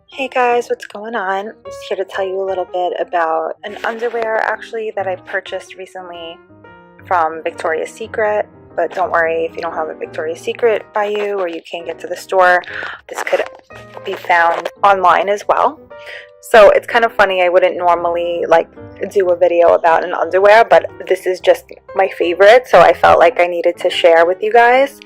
Hey guys, what's going on? I'm just here to tell you a little bit about an underwear actually that I purchased recently from Victoria's Secret. But don't worry if you don't have a Victoria's Secret by you or you can't get to the store. This could be found online as well. So it's kind of funny, I wouldn't normally do a video about an underwear, but this is just my favorite, so I felt like I needed to share with you guys.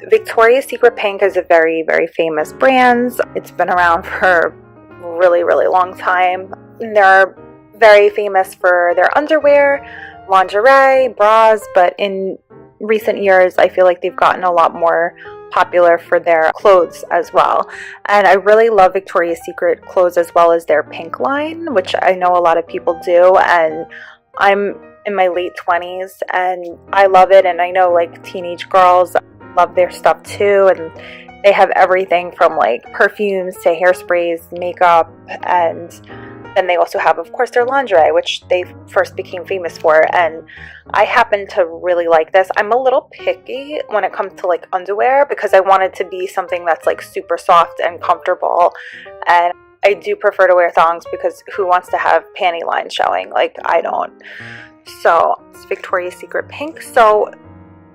Victoria's Secret Pink is a very, very famous brand. It's been around for a really, really long time. And they're very famous for their underwear, lingerie, bras, but in recent years I feel like they've gotten a lot more popular for their clothes as well. And I really love Victoria's Secret clothes as well as their pink line, which I know a lot of people do, and I'm in my late 20s and I love it, and I know like teenage girls love their stuff too, and they have everything from like perfumes to hairsprays, makeup, and then they also have, of course, their lingerie, which they first became famous for. And I happen to really like this. I'm a little picky when it comes to like underwear because I want it to be something that's like super soft and comfortable. And I do prefer to wear thongs because who wants to have panty lines showing? Like, I don't. So it's Victoria's Secret Pink. So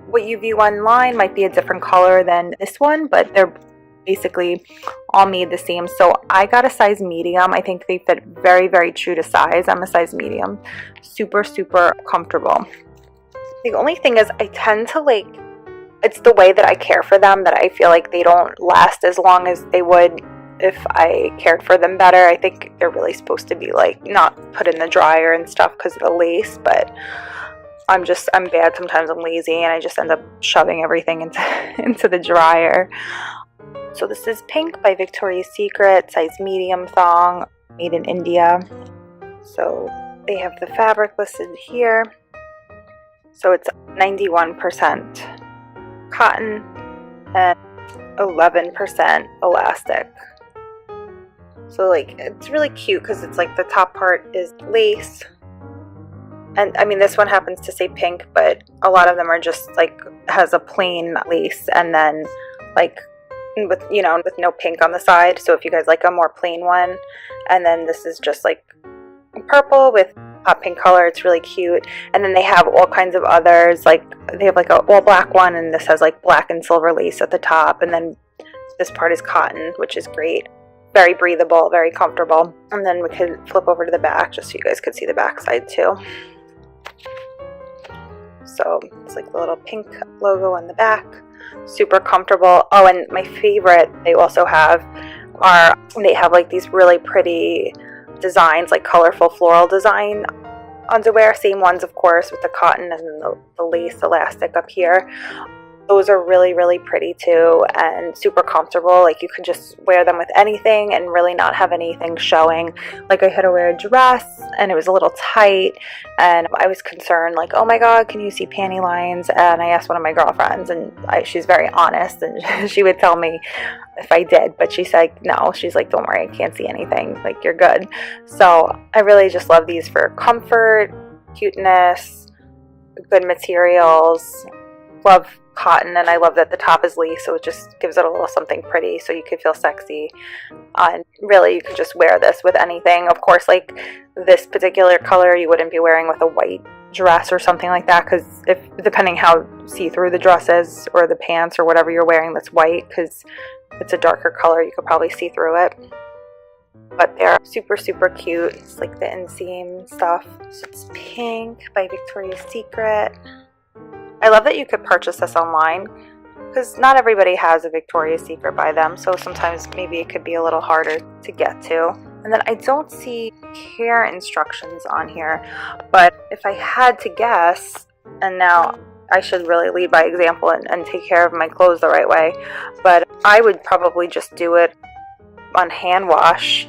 what you view online might be a different color than this one, but they're basically all made the same. So I got a size medium. I think they fit very, very true to size. I'm a size medium. Super, super comfortable. The only thing is I tend to it's the way that I care for them that I feel like they don't last as long as they would if I cared for them better. I think they're really supposed to be like not put in the dryer and stuff because of the lace, but I'm bad. Sometimes I'm lazy and I just end up shoving everything into the dryer. So this is Pink by Victoria's Secret, size medium thong, made in India. So they have the fabric listed here. So it's 91% cotton and 11% elastic. So like it's really cute because it's like the top part is lace. And I mean, this one happens to say pink, but a lot of them are just like has a plain lace and then like with no pink on the side. So if you guys like a more plain one, and then this is just like purple with hot pink color, it's really cute. And then they have all kinds of others, like they have like a all black one, and this has like black and silver lace at the top, and then this part is cotton, which is great. Very breathable, very comfortable. And then we could flip over to the back just so you guys could see the back side too. So it's like the little pink logo on the back. Super comfortable. Oh, and my favorite they also have they have like these really pretty designs, like colorful floral design underwear. Same ones, of course, with the cotton and the lace elastic up here. Those are really, really pretty too and super comfortable. Like you could just wear them with anything and really not have anything showing. Like I had to wear a dress and it was a little tight and I was concerned like, oh my god, can you see panty lines? And I asked one of my girlfriends and she's very honest and she would tell me if I did, but she said no. She's like, don't worry, I can't see anything, like you're good. So I really just love these for comfort, cuteness, good materials. Love cotton, and I love that the top is lace, so it just gives it a little something pretty so you could feel sexy. And really you could just wear this with anything. Of course, like this particular color you wouldn't be wearing with a white dress or something like that, because depending how see-through the dress is or the pants or whatever you're wearing that's white, because it's a darker color you could probably see through it. But they're super, super cute. It's like the inseam stuff. So it's Pink by Victoria's Secret. I love that you could purchase this online because not everybody has a Victoria's Secret by them, so sometimes maybe it could be a little harder to get to. And then I don't see care instructions on here, but if I had to guess, and now I should really lead by example and take care of my clothes the right way, but I would probably just do it on the hand wash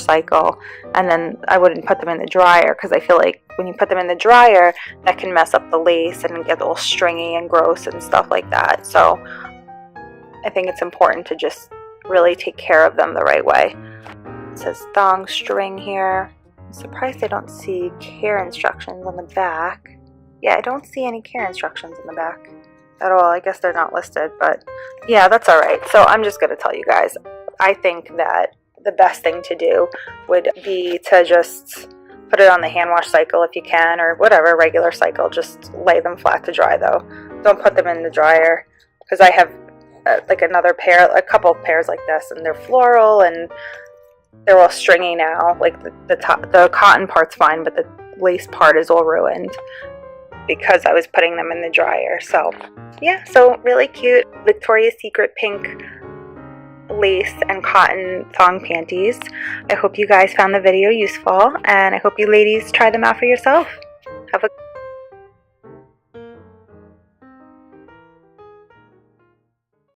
cycle, and then I wouldn't put them in the dryer because I feel like when you put them in the dryer that can mess up the lace and get all stringy and gross and stuff like that. So I think it's important to just really take care of them the right way. It says thong string here. I'm surprised I don't see care instructions on the back. Yeah, I don't see any care instructions in the back at all. I guess they're not listed, but yeah, that's all right. So I'm just going to tell you guys, I think that the best thing to do would be to just put it on the hand wash cycle if you can, or whatever, regular cycle. Just lay them flat to dry though. Don't put them in the dryer, because I have like another pair, a couple of pairs like this, and they're floral and they're all stringy now. Like the cotton part's fine, but the lace part is all ruined because I was putting them in the dryer. So yeah, so really cute Victoria's Secret pink lace and cotton thong panties. I hope you guys found the video useful, and I hope you ladies try them out for yourself. Have a